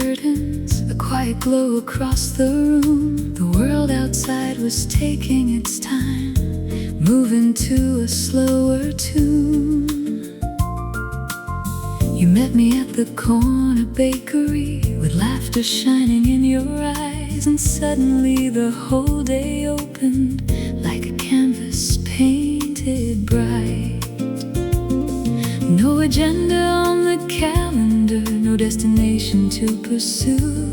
curtains, a quiet glow across the room. The world outside was taking its time, moving to a slower tune. You met me at the corner bakery, with laughter shining in your eyes, and suddenly the whole day opened like a canvas painted bright. No agenda on the calendar, no destination to pursue,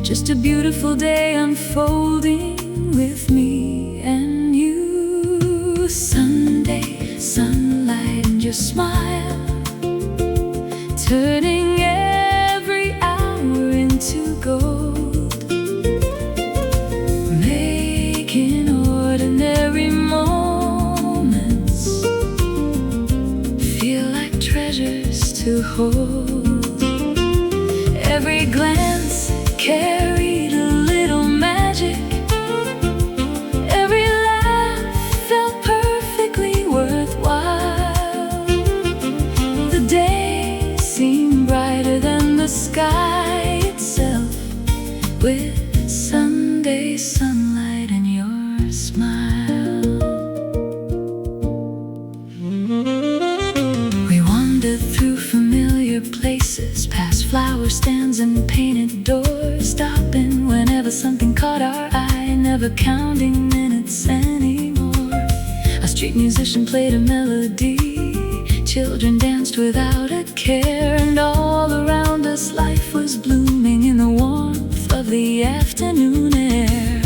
just a beautiful day unfolding with me and you. Sunday, sunlight and your smile, turning every hour into gold, making ordinary moments feel like treasures to hold. Every glance carried a little magic, every laugh felt perfectly worthwhile. The day seemed brighter than the sky itself, with Sunday sunlight and your smile. We wandered through familiar places, past flower stands and painted doors, stopping whenever something caught our eye, never counting minutes anymore. A street musician played a melody, children danced without a care, and all around us life was blooming in the warmth of the afternoon air.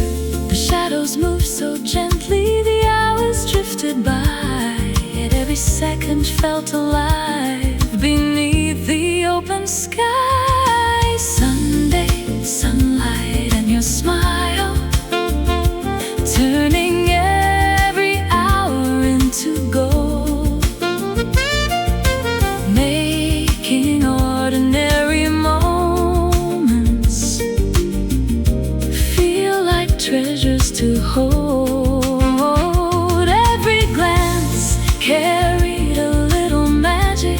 The shadows moved so gently, the hours drifted by, yet every second felt alive beneath the open sky. Sunday, sunlight and your smile, turning every hour into gold, making ordinary moments feel like treasures to hold. Every glance carried a little magic,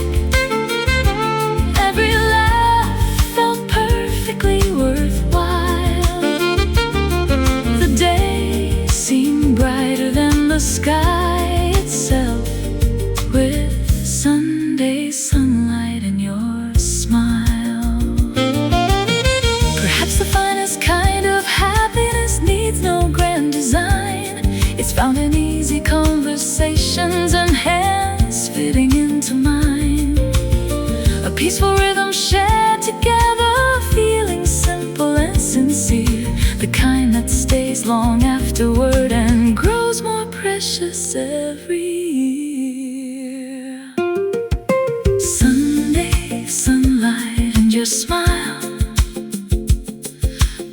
every laugh felt perfectly worthwhile. The day seemed brighter than the sky itself, with Sunday sunlight and your smile. Perhaps the finest kind of happiness needs no grand design. It's found in easy conversations and hands fitting into mine. A peaceful rhythm shared together, feeling simple and sincere, the kind that stays long afterward and grows more precious every year. Sunday, sunlight and your smile,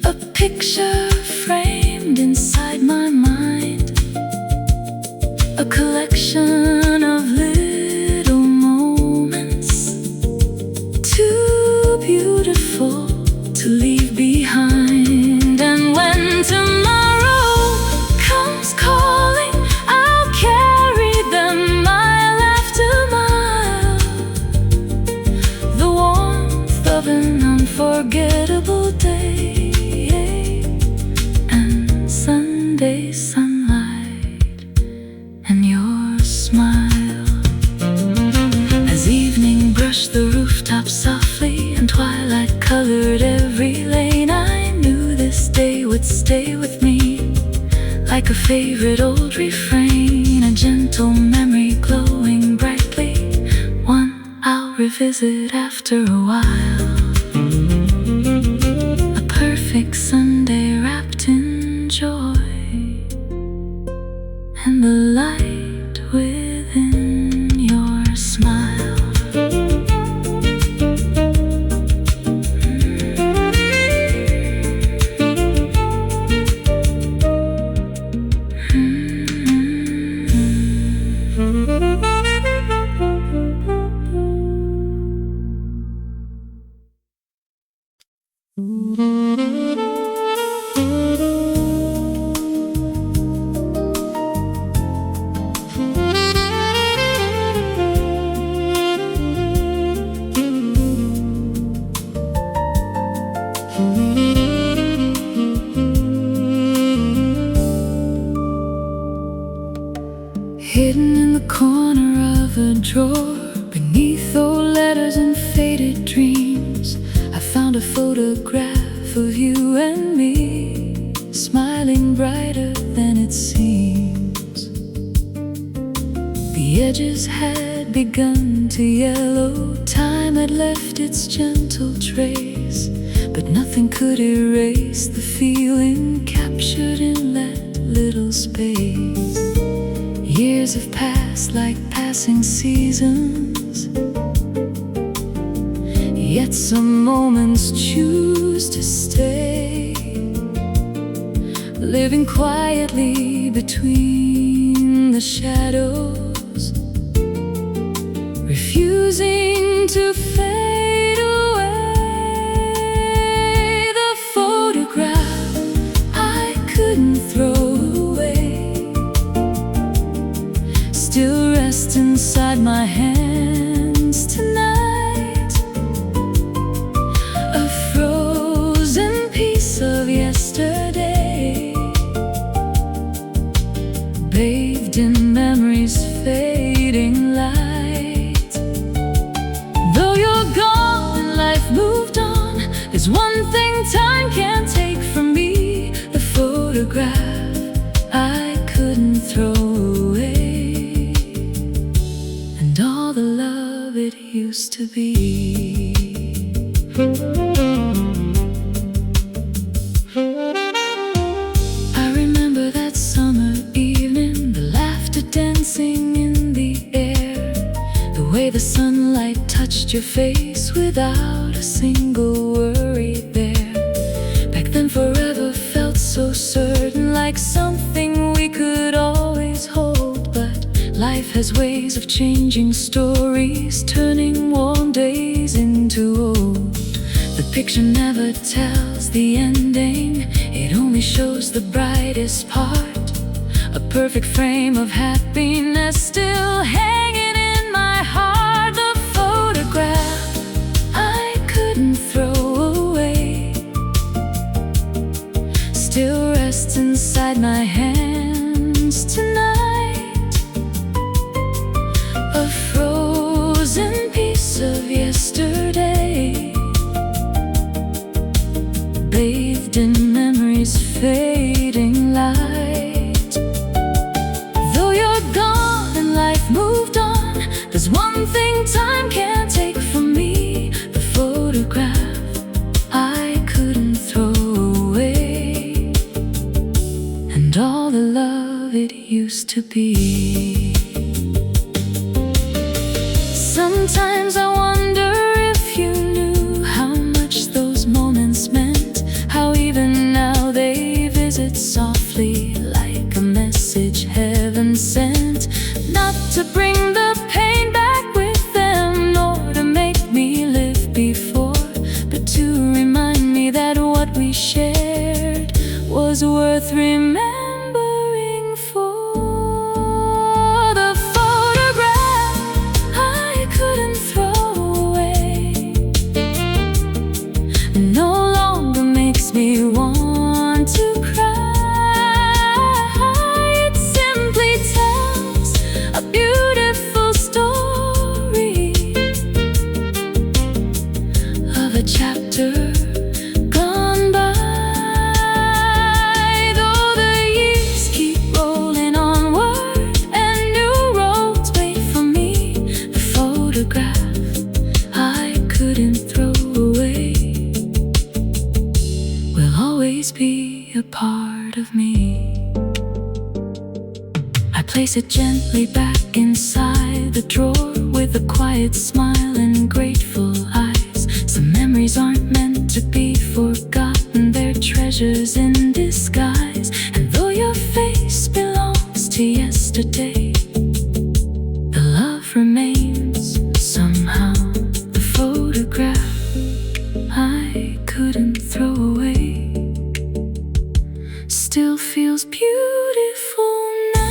a picture framed inside my mind, a collection of little moments, too beautiful to leave behind. And when tomorrow comes calling, I'll carry them mile after mile, the warmth of an unforgettable day, and Sunday sunlight and your smile. As evening brushed the rooftops softly and twilight colored every lane, I knew this day would stay with me like a favorite old refrain, a gentle memory glowing brightly, one I'll revisit after a while. A perfect Sunday wrapped in joy, and the light within your smile. of you and me, smiling brighter than it seems. The edges had begun to yellow, time had left its gentle trace, but nothing could erase the feeling captured in that little space. Years have passed like passing seasons, yet some moments choose to stay, living quietly between the shadows, refusing to fade away. The photograph I couldn't throw away still rests inside my hands tonight, a frozen piece of yesterday, bathed in memory's fading light. Though you're gone and life moved on, there's one thing time can't take from me, the photograph I couldn't throw away, and all the love it used to be. I remember that summer evening, the laughter dancing in the air, the way the sunlight touched your face without a single worry there. Back then forever felt so certain, like something we could always hold. But life has ways of changing stories, turning warm days into old. The picture never tells the ending, it only shows the brightest part, a perfect frame of happiness still hanging in my heart. The photograph I couldn't throw away still rests inside my hands tonight, a frozen piece of yesterday, bathed in memory's fading light. Though you're gone and life moved on, there's one thing time can't take from me, the photograph I couldn't throw away, and all the love it used to be. Sometimes I wonder if you knew how much those moments meant, how even now they visit softly like a message heaven sent, not to bring the pain back with them, nor to make me live before, but to remind me that what we shared was worth remembering for. The photograph I couldn't throw away no longer makes me want to cry. It simply tells a beautiful story of a chapter gone by. Though the years keep rolling onward and new roads wait for me, the photograph I couldn't throw away will always be a part of me. I place it gently back inside the drawer with a quiet smile and grateful eyes. Some memories aren't meant to be forgotten, they're treasures in disguise. And though your face belongs to yesterday, the love remains somehow. The photograph I couldn't throw away still feels beautiful now.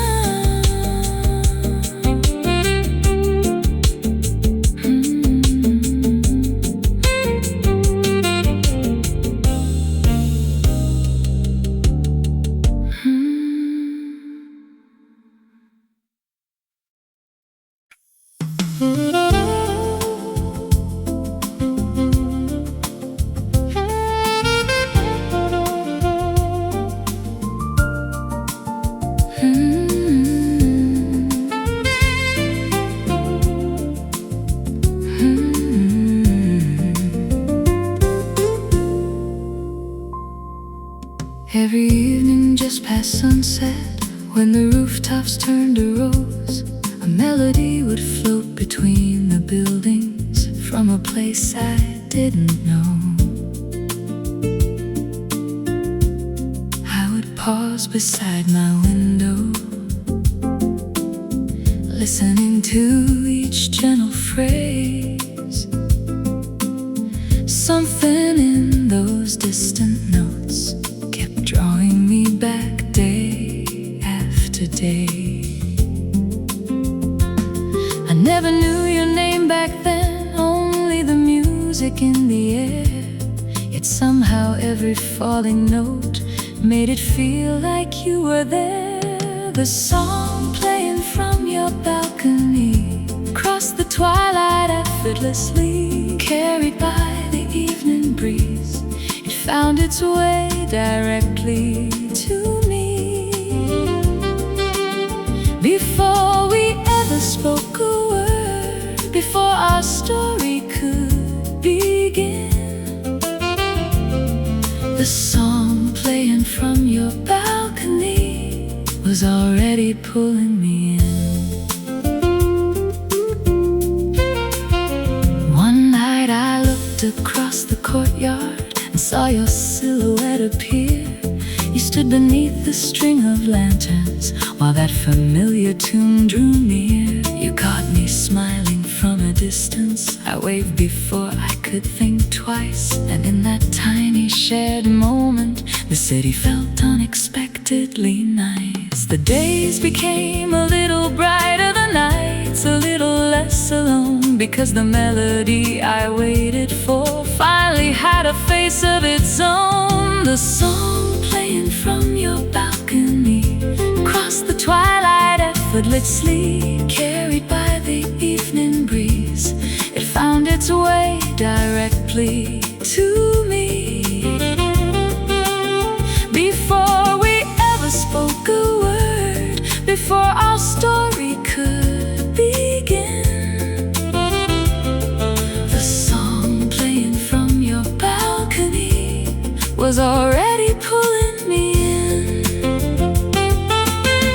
Every evening just past sunset, when the rooftops turned to rose, a melody would float between the buildings from a place I didn't know. I would pause beside my window, listening to each gentle phrase. Something in those distant notes kept drawing me back day after day. I never knew your name back then, only the music in the air. Yet somehow every falling note made it feel like you were there. The song playing from your balcony crossed the twilight effortlessly, carried by the evening breeze. It found its way directly to me. Before we ever spoke a word, before our story could begin, the song playing from your balcony was already pulling me in. One night I looked across the courtyard and saw your silhouette appear. You stood beneath the string of lanterns while that familiar tune drew near. You caught me smiling from a distance. I waved before I could think twice, and in that tiny shared moment, the city felt unexpectedly nice. The days became a little brighter, the nights a little less alone, because the melody I waited for finally had a face of its own. The song playing from your balcony crossed the twilight effortlessly, carried by the evening breeze. It found its way directly to me. Before we ever spoke a word, before our story could begin, the song playing from your balcony was already pulling me in.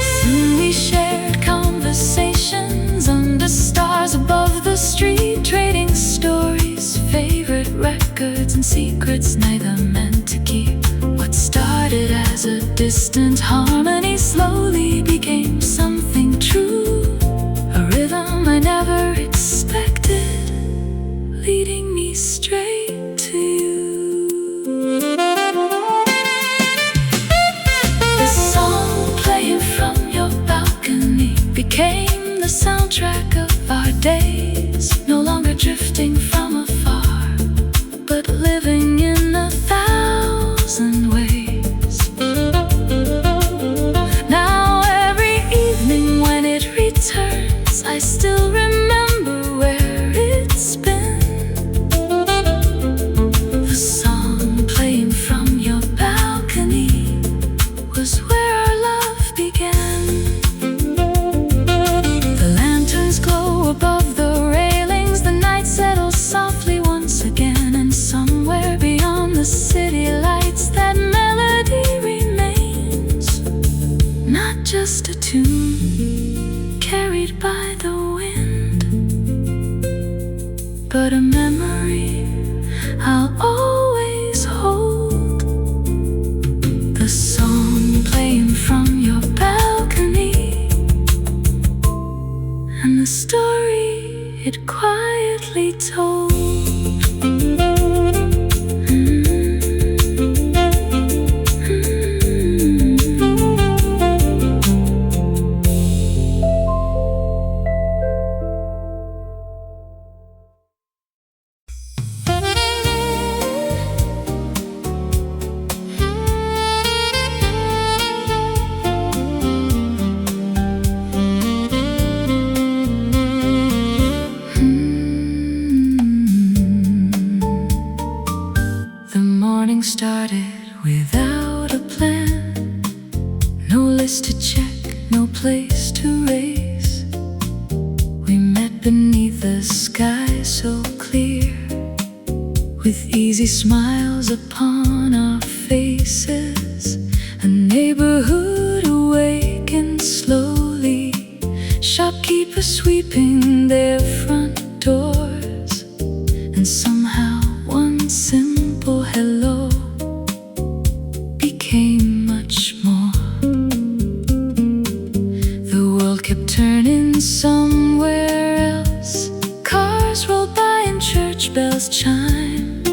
Soon we shared conversations under stars above the street, trading stories, favorite records, and secrets neither meant to keep. What started as a distant harmony slowly became something true, a rhythm I never expected, leading me straight to you. The song playing from your balcony became the soundtrack of our days, no longer drifting from afar, but living in 1,000 ways. Now every evening when it returns, I still remember where it's been. The song playing from your balcony was where our love began. The lanterns glow above the railings, the night settles softly once again, and somewhere beyond the city lights that melody remains. Not just a tune carried by the wind, but a memory I'll always hold. The song playing from your balcony, and the story it quietly told. Started without a plan, no list to check, no place to race. We met beneath a sky so clear, with easy smiles upon our faces. became much more. The world kept turning somewhere else. Cars rolled by and church bells chimed,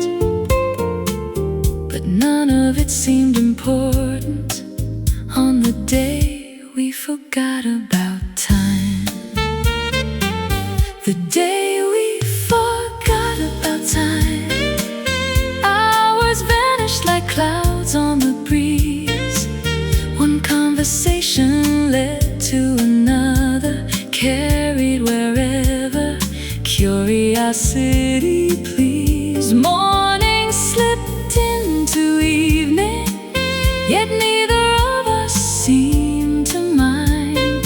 but none of it seemed important on the day we forgot about time. The day we forgot about time. Hours vanished like clouds on the breeze. One conversation led to another, carried wherever curiosity pleased. Morning slipped into evening, yet neither of us seemed to mind.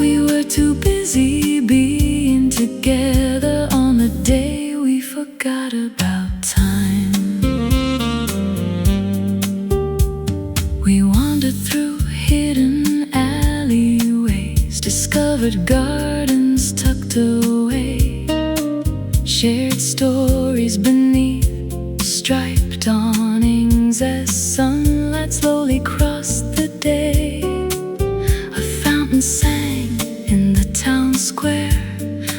We were too busy being together on the day we forgot about time. We wandered through hidden alleyways, discovered gardens tucked away, shared stories beneath striped awnings as sunlight slowly crossed the day. A fountain sang in the town square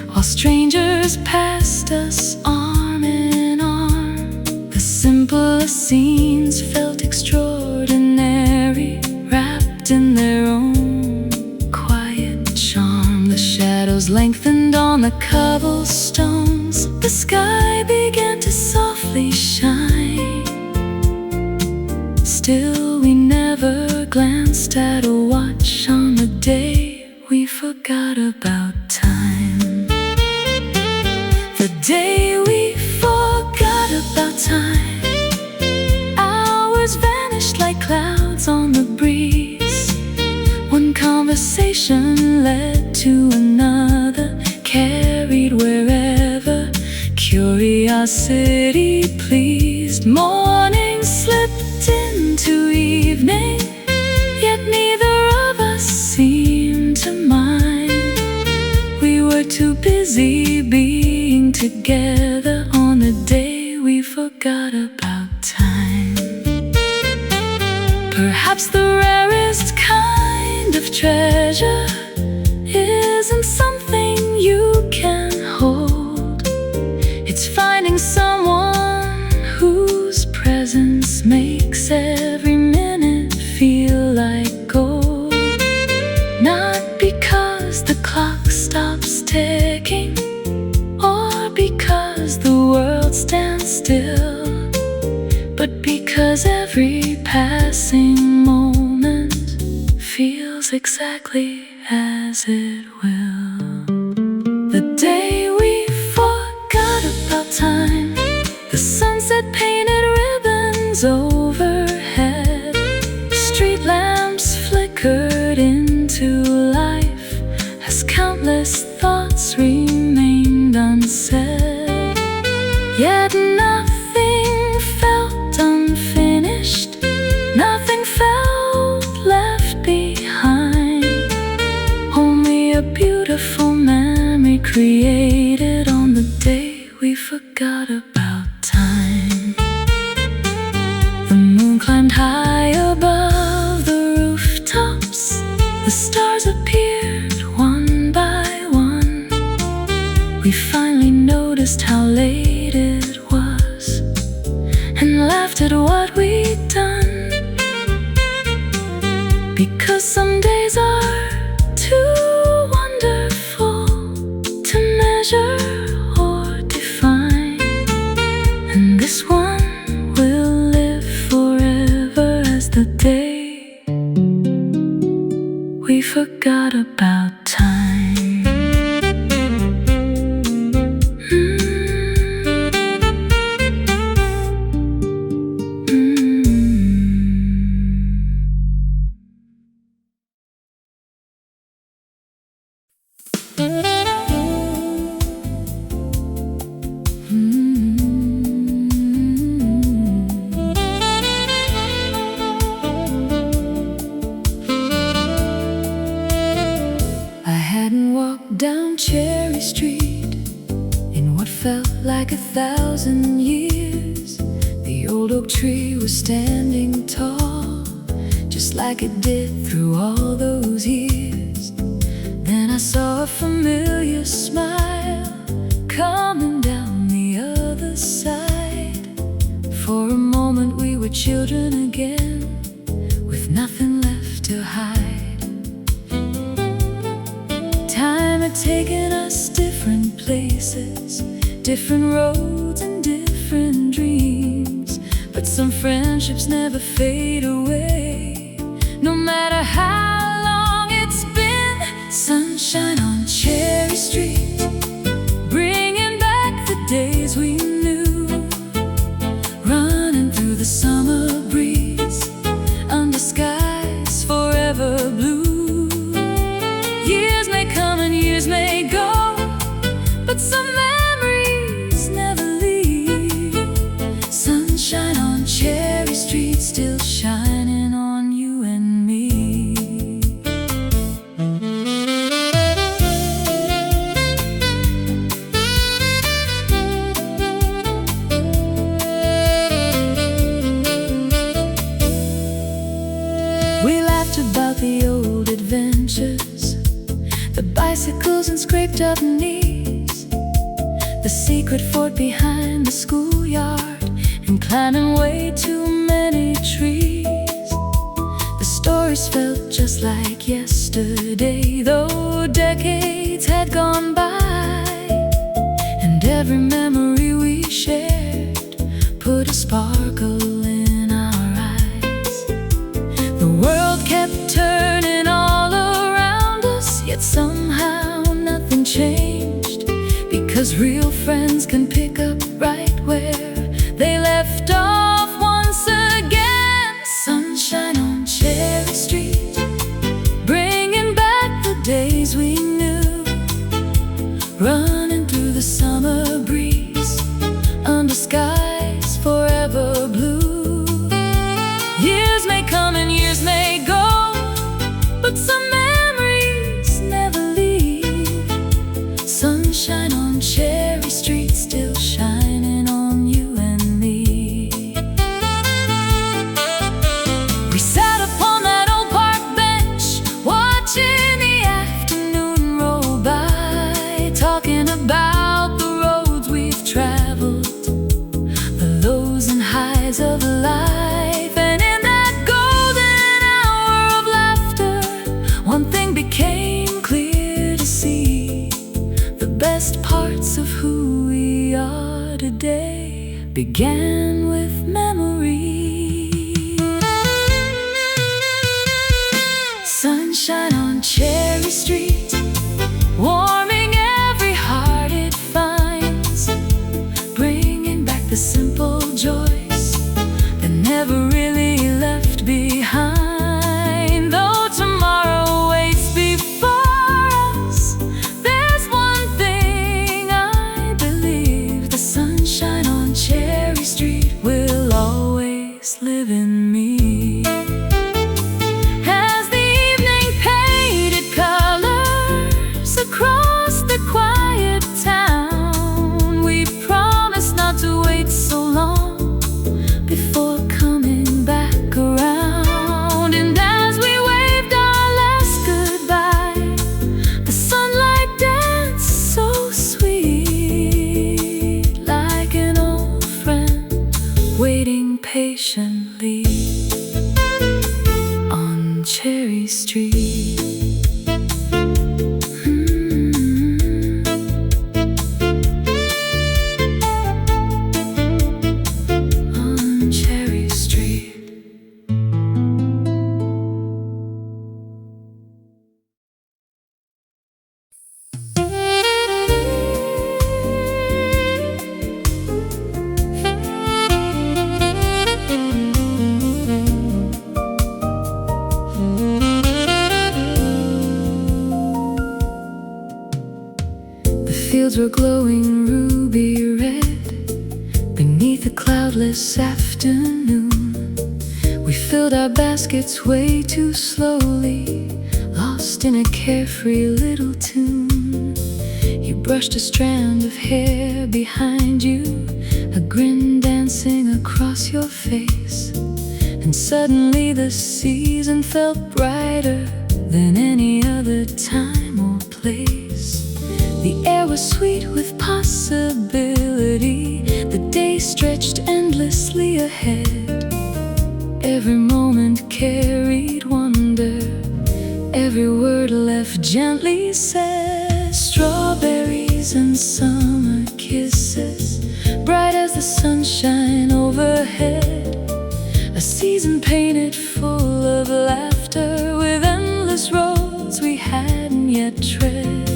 while strangers passed us arm in arm. The simplest scenes felt extraordinary, wrapped in their own quiet charm. The shadows lengthened on the cobblestones. The sky began to softly shine. Still we never glanced at a watch on the day we forgot about time. The day we forgot about time. Hours vanished like clouds on the breeze. One conversation led to another, carried wherever curiosity pleased. Morning slipped into evening, yet neither of us seemed to mind. We were too busy being together on the day we forgot about time. Perhaps the rarest kind of treasure isn't something you can hold. It's finding someone whose presence makes every minute feel like gold. Not because the clock stops ticking, or because the world stands still, but because every passing moment feels exactly as it will. The day we forgot about time. The sunset painted ribbons overhead. Street lamps flickered into life as countless thoughts remained unsaid. Yet nothing felt unfinished, nothing felt left behind. Only a beautiful memory created on the day we forgot about time. The moon climbed high above the rooftops. The stars appeared one by one. We finally noticed how late it was and laughed at what we'd done. Because some days are too wonderful to measure or define, and this one will live forever as the day we forgot about time. Down Cherry Street in what felt like 1,000 years. The old oak tree was standing tall, like it did through all those years. Then I saw a familiar smile coming down the other side. For a moment we were children again, with nothing left to hide. Time had taken us different places, different roads and different dreams. But some friendships never fade away, no matter how long it's been. Sunshine on Cherry Street, bringing back the days we knew. Running through the summer breeze, under skies forever blue. Years may come and years may go, but some memories never leave. Sunshine on Cherry Street, still shining on you and me. We laughed about the old adventures, the bicycles and scraped up knees, the secret fort behind the schoolyard, and climbing way too many trees. The stories felt just like yesterday, though decades had gone by. And every memory we shared put a sparkle in our eyes. The world kept turning all around us, yet somehow nothing changed. Because real friends can pick up right where they left off once again. Sunshine on Cherry Street, bringing back the days we knew. Running through the summer breeze, under skies forever blue. Years may come and years may go, but some memories never leave. Sunshine on Cherry Street, still shining on you and me. We sat upon that old park bench, watching the afternoon roll by, talking about the roads we've traveled, the lows and highs of life. And in that golden hour of laughter, one thing became clear to see: the best parts of who we are today began with memory. Sunshine on Cherry Street, warming every heart it finds, bringing back the simple joys that never really left behind. Though tomorrow waits before us, there's one thing I believe: the sunshine on Cherry Street will always live in me. As the evening painted colors across the quiet town, we promised not to wait so long before coming back around. And as we waved our last goodbye, the sunlight danced so sweet, like an old friend waiting patiently on Cherry Street. On Cherry Street. The fields were glowing ruby red beneath a cloudless afternoon. We filled our baskets way too slowly, lost in a carefree little tune. You brushed a strand of hair behind you, a grin dancing across your face. And And suddenly the season felt brighter than any other time or place. The air was sweet with possibility. The day stretched endlessly ahead. Every moment carried wonder. Every word left gently said. Strawberries and summer kisses, bright as the sunshine overhead. A season painted full of laughter, with endless roads we hadn't yet tread.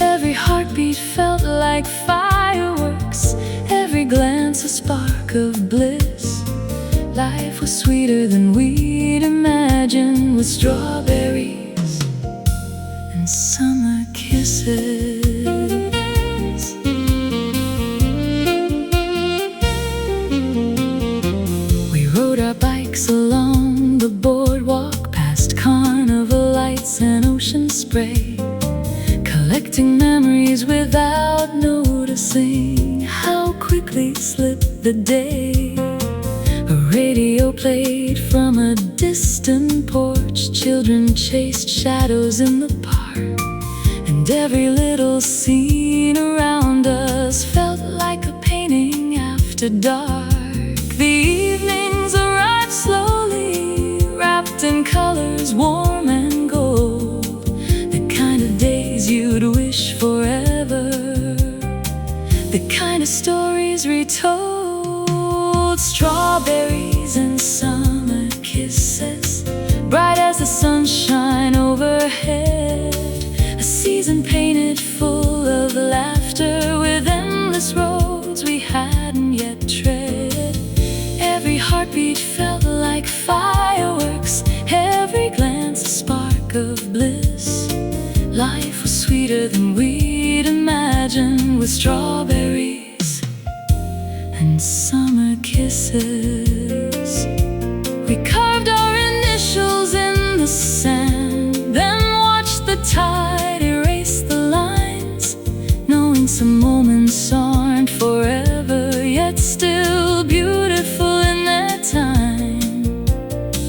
Every heartbeat felt like fireworks, every glance a spark of bliss. Life was sweeter than we'd imagined, with strawberries and summer kisses. We rode our bikes along the boardwalk, past carnival lights and ocean spray, collecting memories without noticing how quickly slipped the day. A radio played from a distant porch. Children chased shadows in the park, and every little scene around us felt like a painting after dark. The evenings arrived slowly, wrapped in colors warm and gold, the kind of days you'd wish forever, the kind of stories retold. Strawberries and summer kisses, bright as the sunshine overhead. A season painted full of laughter, with endless roads we hadn't yet tread. Every heartbeat felt like fireworks, every glance a spark of bliss. Life was sweeter than we'd imagined, with strawberries and summer kisses. We carved our initials in the sand, then watched the tide erase the lines, knowing some moments aren't forever, yet still beautiful in their time.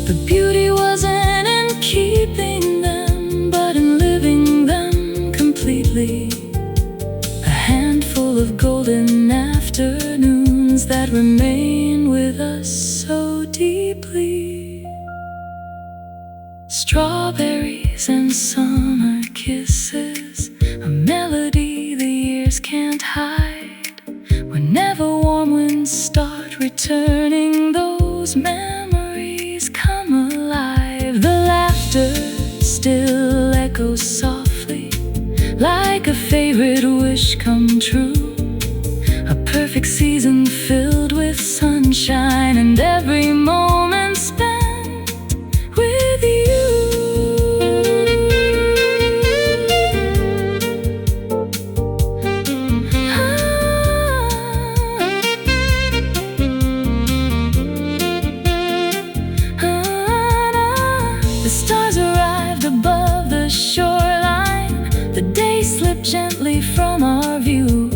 The beauty wasn't in keeping them, but in living them completely. A handful of golden afternoons that remain with us so deeply. Strawberries and summer kisses, a melody the years can't hide. Whenever warm winds start returning, those memories come alive. The laughter still echoes softly, like a favorite wish come true. A perfect season filled with sunshine, and every moment spent with you. The stars arrived above the shoreline. The day slipped gently from our view.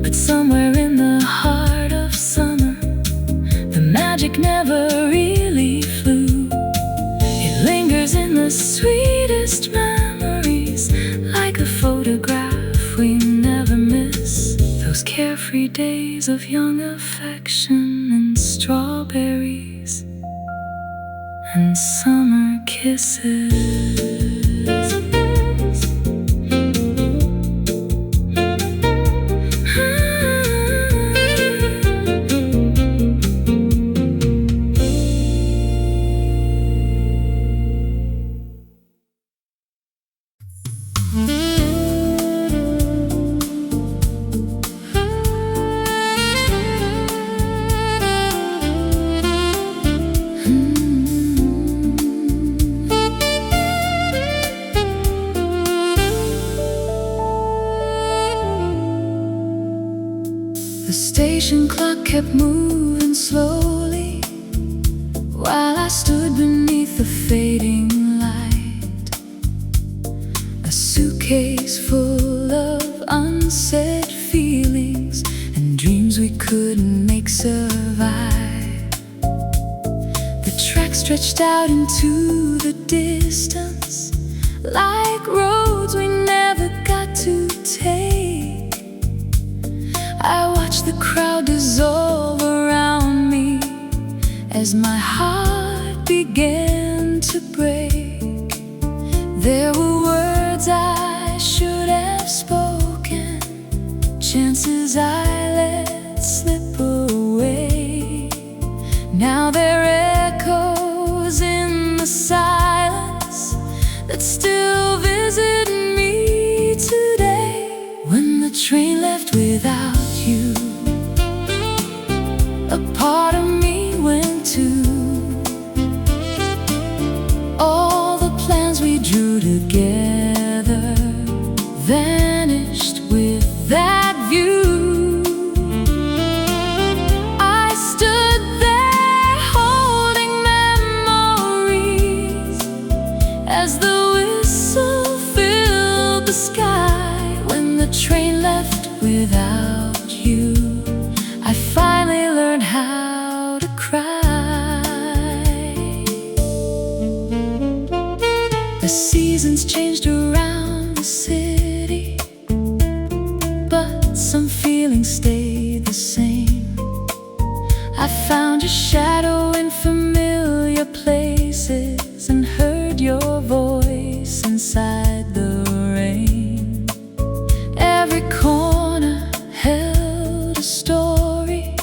But somewhere in the heart of summer, the magic never really flew. It lingers in the sweetest memories, like a photograph we never miss. Those carefree days of young affection, and strawberries and summer kisses. The station clock kept moving slowly, while I stood beneath the fading light. A suitcase full of unsaid feelings and dreams we couldn't make survive. stretched out into the distance, like roads we never got to take. I watched the crowd dissolve around me as my heart began to break. There were words I should have spoken, chances I let slip away. Now they're echoes in the silence that still visit me today. When the train left without you, a part of me went too. All the plans we drew together vanished with that view. I stood there holding memories as the whistle filled the sky. When the train left without you, I finally learned how to cry. The seasons changed around the city, but some feelings stayed the same. I found your shadow in familiar places and heard your voice inside the rain. Every corner held a story,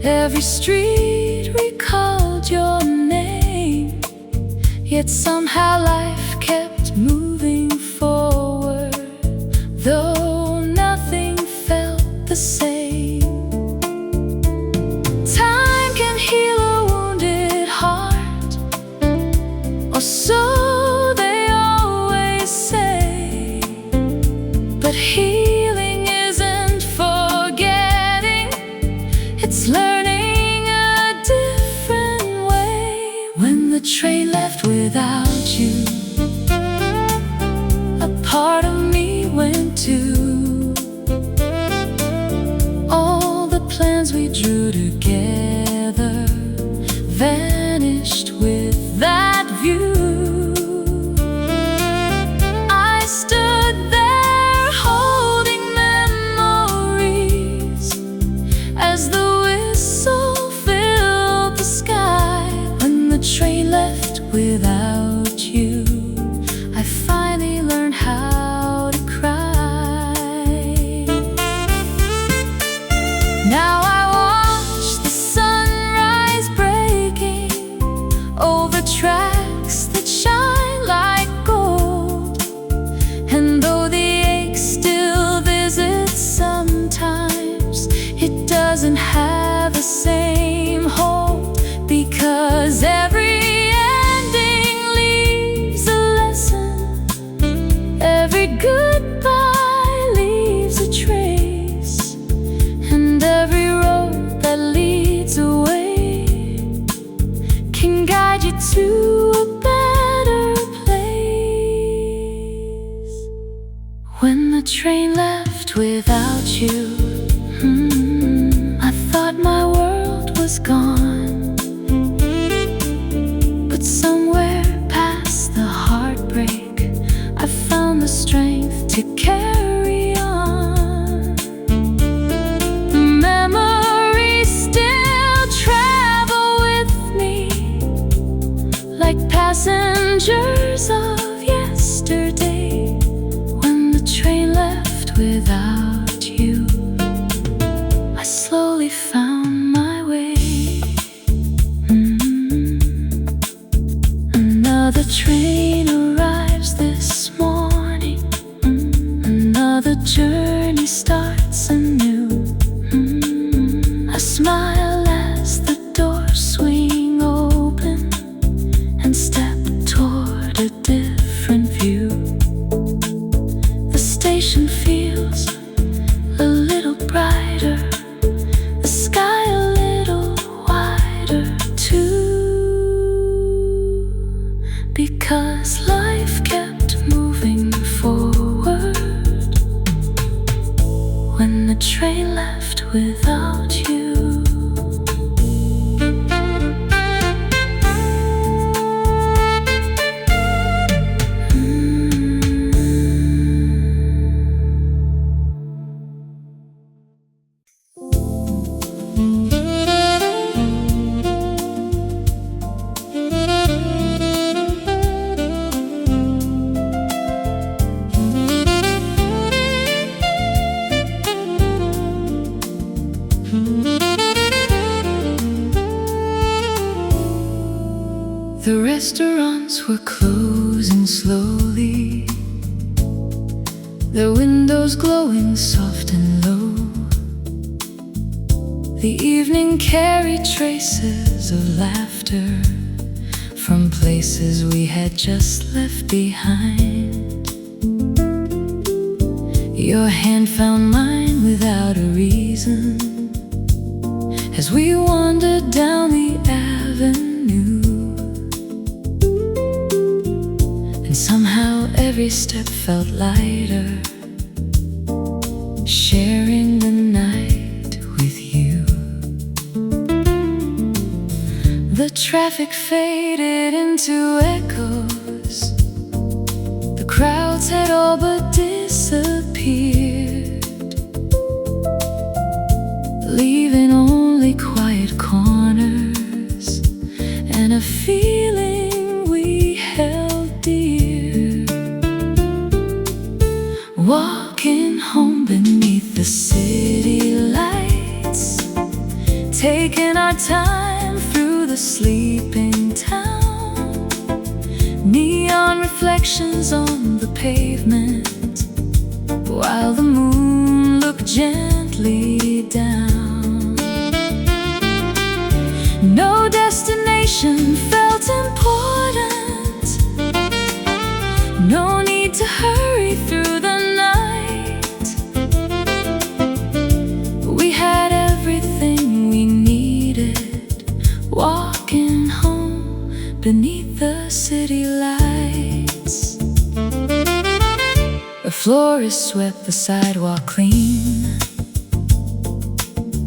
every street recalled your name. Yet somehow life kept moving forward, though nothing felt the same. Time can heal a wounded heart, or so they always say. But healing isn't forgetting, it's learning a different way. When the train left without you, a part of me went too. All the plans we drew together vanished with that view. I stood there holding memories as the whistle filled the sky. When the train left without you, I finally learned how to cry. Now I watch the sunrise breaking over tracks that shine like gold. And though the ache still visits sometimes, it doesn't have the same hold, because every ending leaves a lesson, every goodbye leaves a trace, and every road that leads away can guide you to a better place. When the train left without you, I thought my world was gone. But somewhere past the heartbreak, I found the strength to carry on. Memories still travel with me, like passengers of yesterday. When the train left without you, I slowly found my way. Another train arrives this morning, another journey starts anew. I smile as the doors swing open and step toward a different view. The station feels a little brighter, the sky a little wider too, because life kept moving forward. When the train left without you, The restaurants were closing slowly, their windows glowing soft and low. The evening carried traces of laughter from places we had just left behind. Your hand found mine without a reason as we wandered down the avenue, and somehow every step felt lighter, sharing the night with you. The traffic faded into echoes, the crowds had all but disappeared, leaving only quiet corners and a feeling we held dear. Walking home beneath the city lights, taking our time through the sleeping town. Neon reflections on the pavement while the moon looked gently down. No destination felt important, no need to hurry through the night. We had everything we needed, walking home beneath the city lights. A florist swept the sidewalk clean,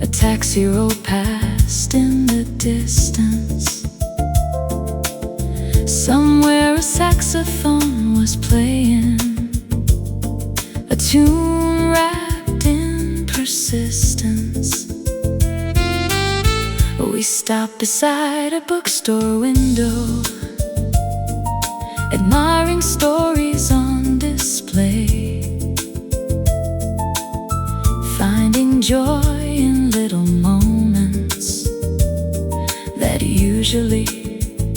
a taxi rolled past in the distance. Somewhere a saxophone was playing, a tune wrapped in persistence. We stopped beside a bookstore window, admiring stories on display, finding joy in little moments that usually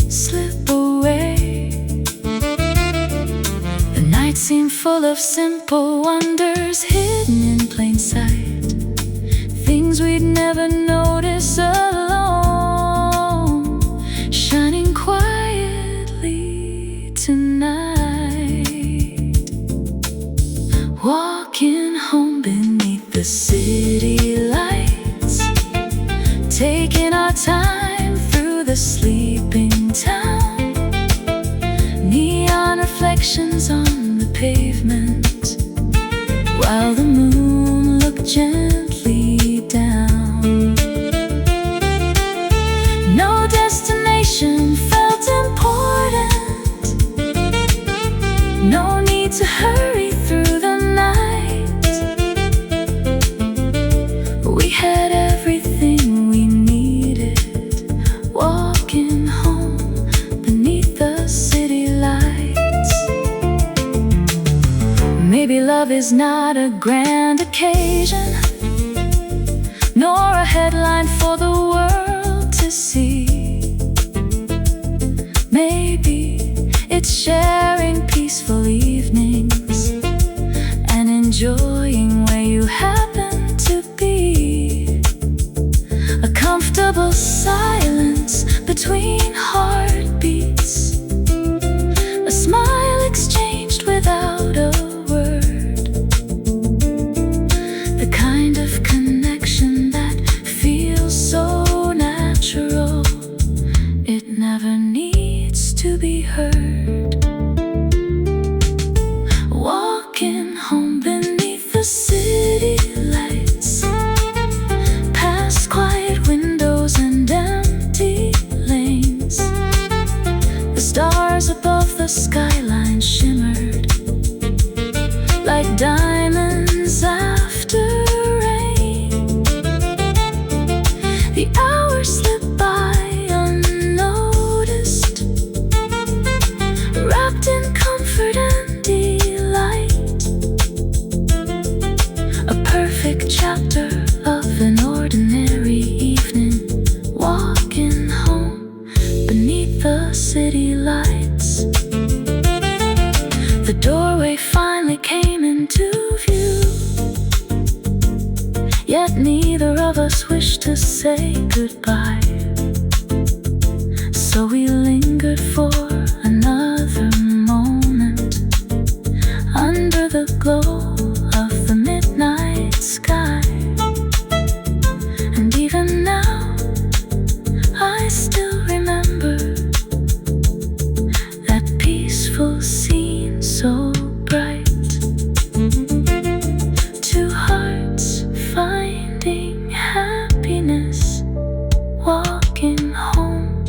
slip away. The night seemed full of simple wonders hidden in plain sight, things we'd never notice alone, shining quietly tonight. Walking home beneath the city lights, taking our time through the sleeping town. Neon reflections on the pavement while the moon looked gently down. No destination felt important, no need to hurry through the night. We had everything we needed, walking home beneath the city lights. Maybe love is not a grand occasion, nor a headline for the world to see. Maybe it's sharing peaceful evenings and enjoying where you happen to be. A comfortable silence between heartbeats, a smile exchanged without a word, the kind of connection that feels so natural, it never needs to be heard. Walking home beneath the city lights, past quiet windows and empty lanes. The stars above the skyline shimmered like diamonds after rain. The hours slipped by unnoticed, wrapped in comfort and delight. A perfect chapter of an ordinary evening, walking home beneath the city lights. The doorway finally came into view, yet neither of us wished to say goodbye. So we lingered for another moment under the glow of the midnight sky. And even now, I still remember that peaceful scene so bright. Two hearts finding happiness, walking home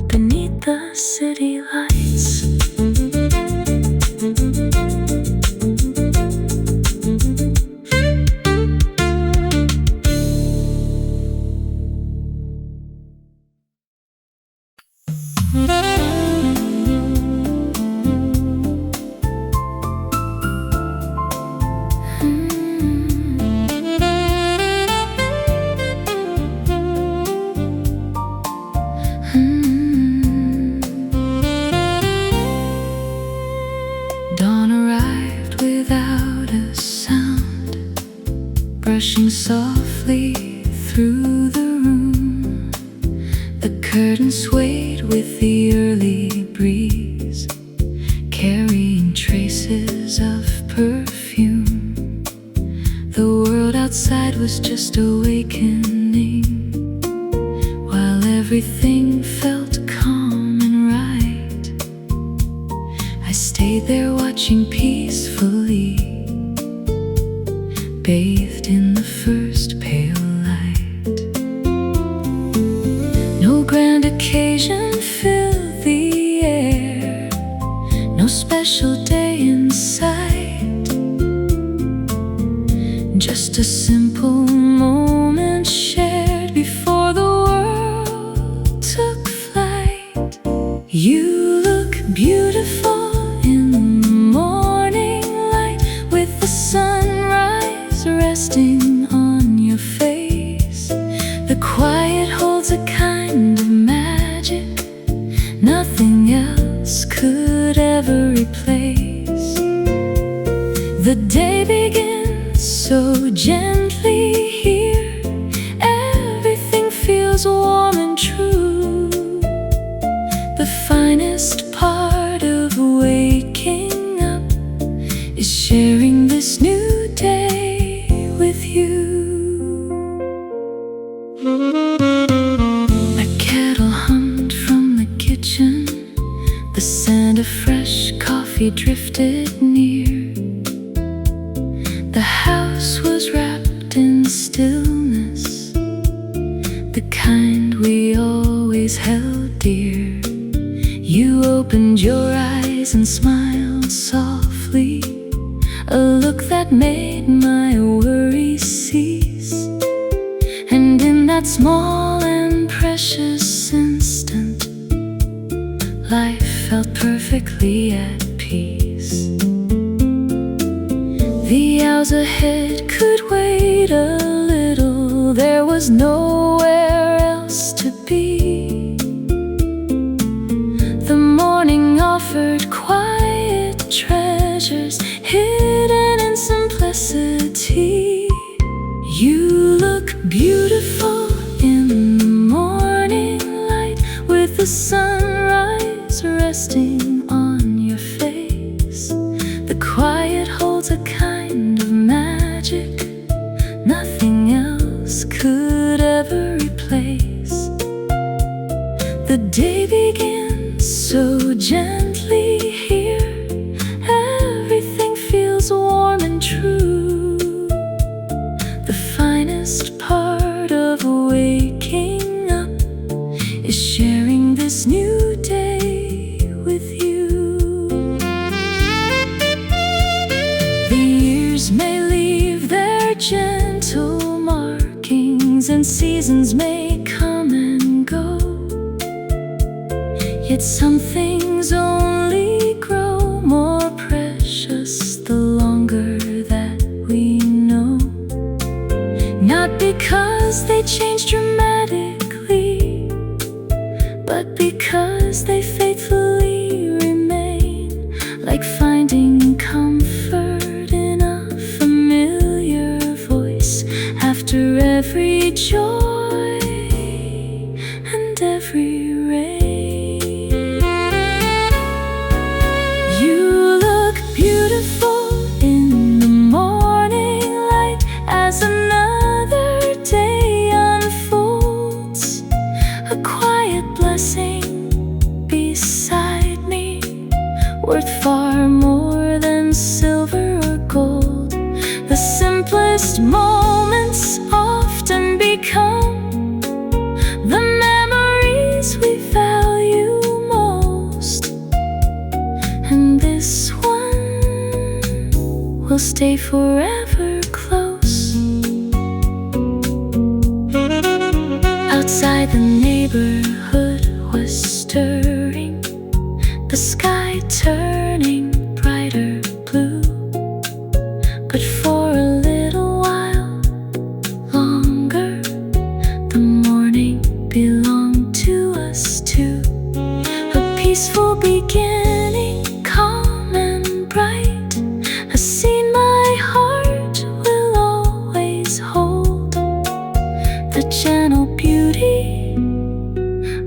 beneath the city lights. Dawn arrived without a sound, brushing softly through the room. The curtain swayed with the early breeze, carrying traces of perfume. The world outside was just awakening, while everything felt calm and right. I stayed there watching peacefully, bathed in the first pale light. No grand occasion filled the air, no special day in sight. Just a simple moment shared before the world took flight. You look beautiful in the morning light, with the sunrise resting on your face. The quiet holds a kind of magic nothing else could ever replace. The day begins so gently here, everything feels warm and true. The finest part of waking up is sharing this new day with you. A kettle hummed from the kitchen, the scent of fresh coffee drifted near. The house was wrapped in stillness, the kind we always held dear. You opened your eyes and smiled softly, a look that made my worries cease. And in that small and precious instant, life felt perfectly at peace. The hours ahead could wait a little, there was nowhere else to be. The morning offered quiet treasures hidden in simplicity. You look beautiful in the morning light, with the sunrise resting on your face. The quiet holds a kind of magic nothing else could ever replace. The day begins so gently here, everything feels warm and true. The finest part of waking up is sharing this new day with you. The years may leave their gentle markings, and seasons may come and go, yet some things only grow more precious the longer that we know. Not because they change dramatically, but because they faithfully worth far more than silver or gold. The simplest moments often become the memories we value most, and this one will stay forever close. Outside, the neighborhood was stirring, the sky turning brighter blue. But for a little while longer, the morning belonged to us too. A peaceful beginning, calm and bright, a scene my heart will always hold. The gentle beauty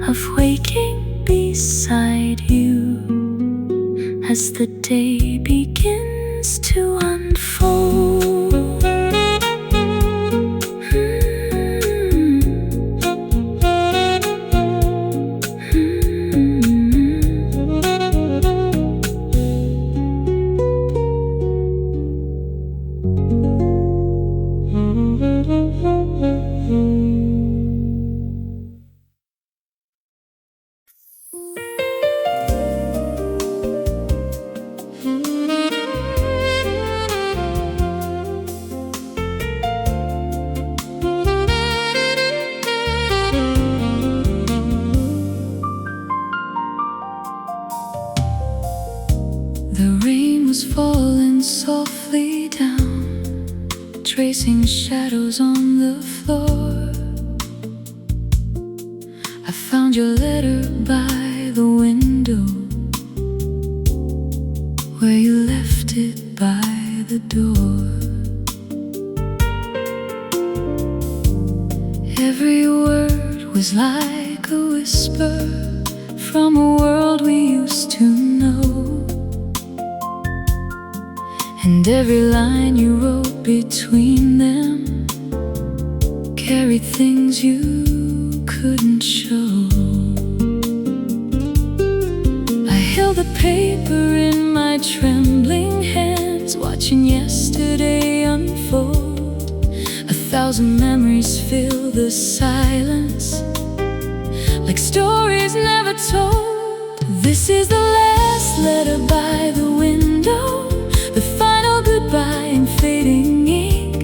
of waking beside you as the day begins to unfold. The rain was falling softly down, tracing shadows on the floor. I found your letter by the window, where you left it by the door. Every word was like a whisper from a world we used to know, and every line you wrote between them carried things you couldn't show. I held the paper in my trembling hands, watching yesterday unfold. 1,000 memories fill the silence, like stories never told. This is the last letter by the window, the final goodbye in fading ink,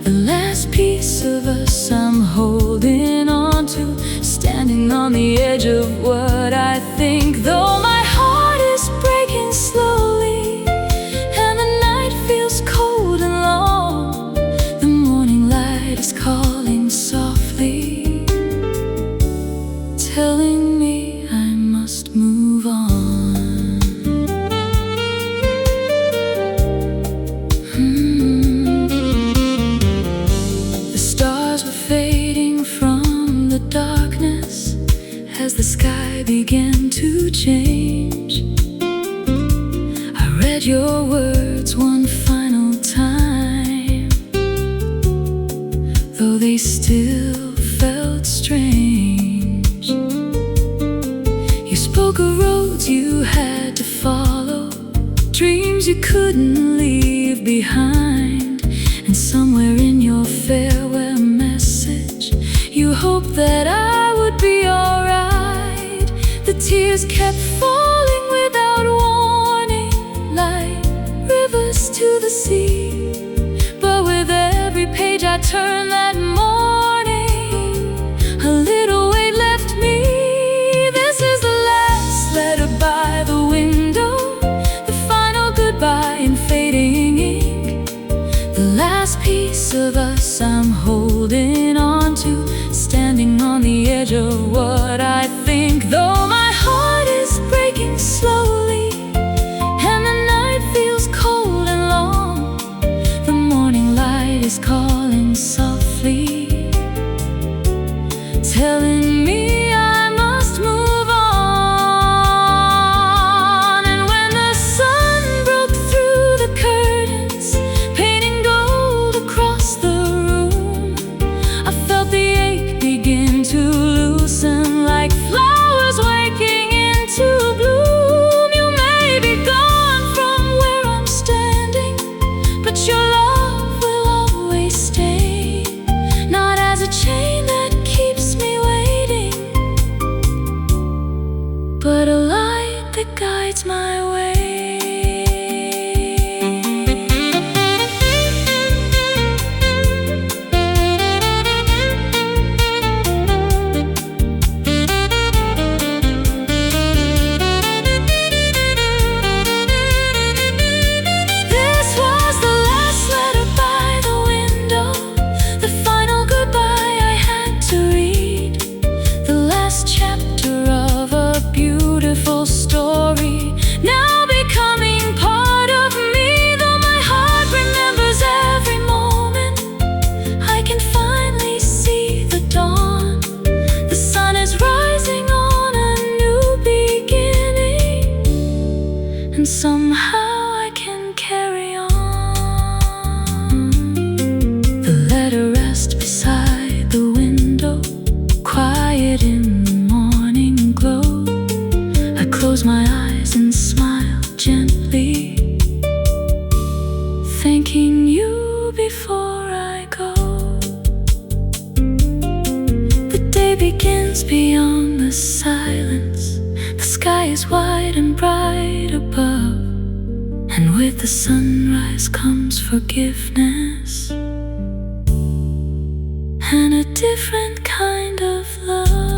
the last piece of us I'm holding on to, standing on the edge of what I think. Though my heart is breaking slowly and the night feels cold and long, the morning light is calling softly, telling me I must move on. As the sky began to change, I read your words one final time, though they still felt strange. You spoke of roads you had to follow, dreams you couldn't leave behind, and somewhere in your farewell message you hoped that I would be alright. The tears kept falling without warning, like rivers to the sea. But with every page I turned that morning, a little weight left me. This is the last letter by the window, the final goodbye in fading ink, the last piece of us I'm holding on to, standing on the edge of what I think. Though my heart is breaking it guides my way. And somehow I can carry on. The letter rests beside the window, quiet in the morning glow. I close my eyes and smile gently, thanking you before I go. The day begins beyond the silence. The sky is wide and bright above, and with the sunrise comes forgiveness and a different kind of love.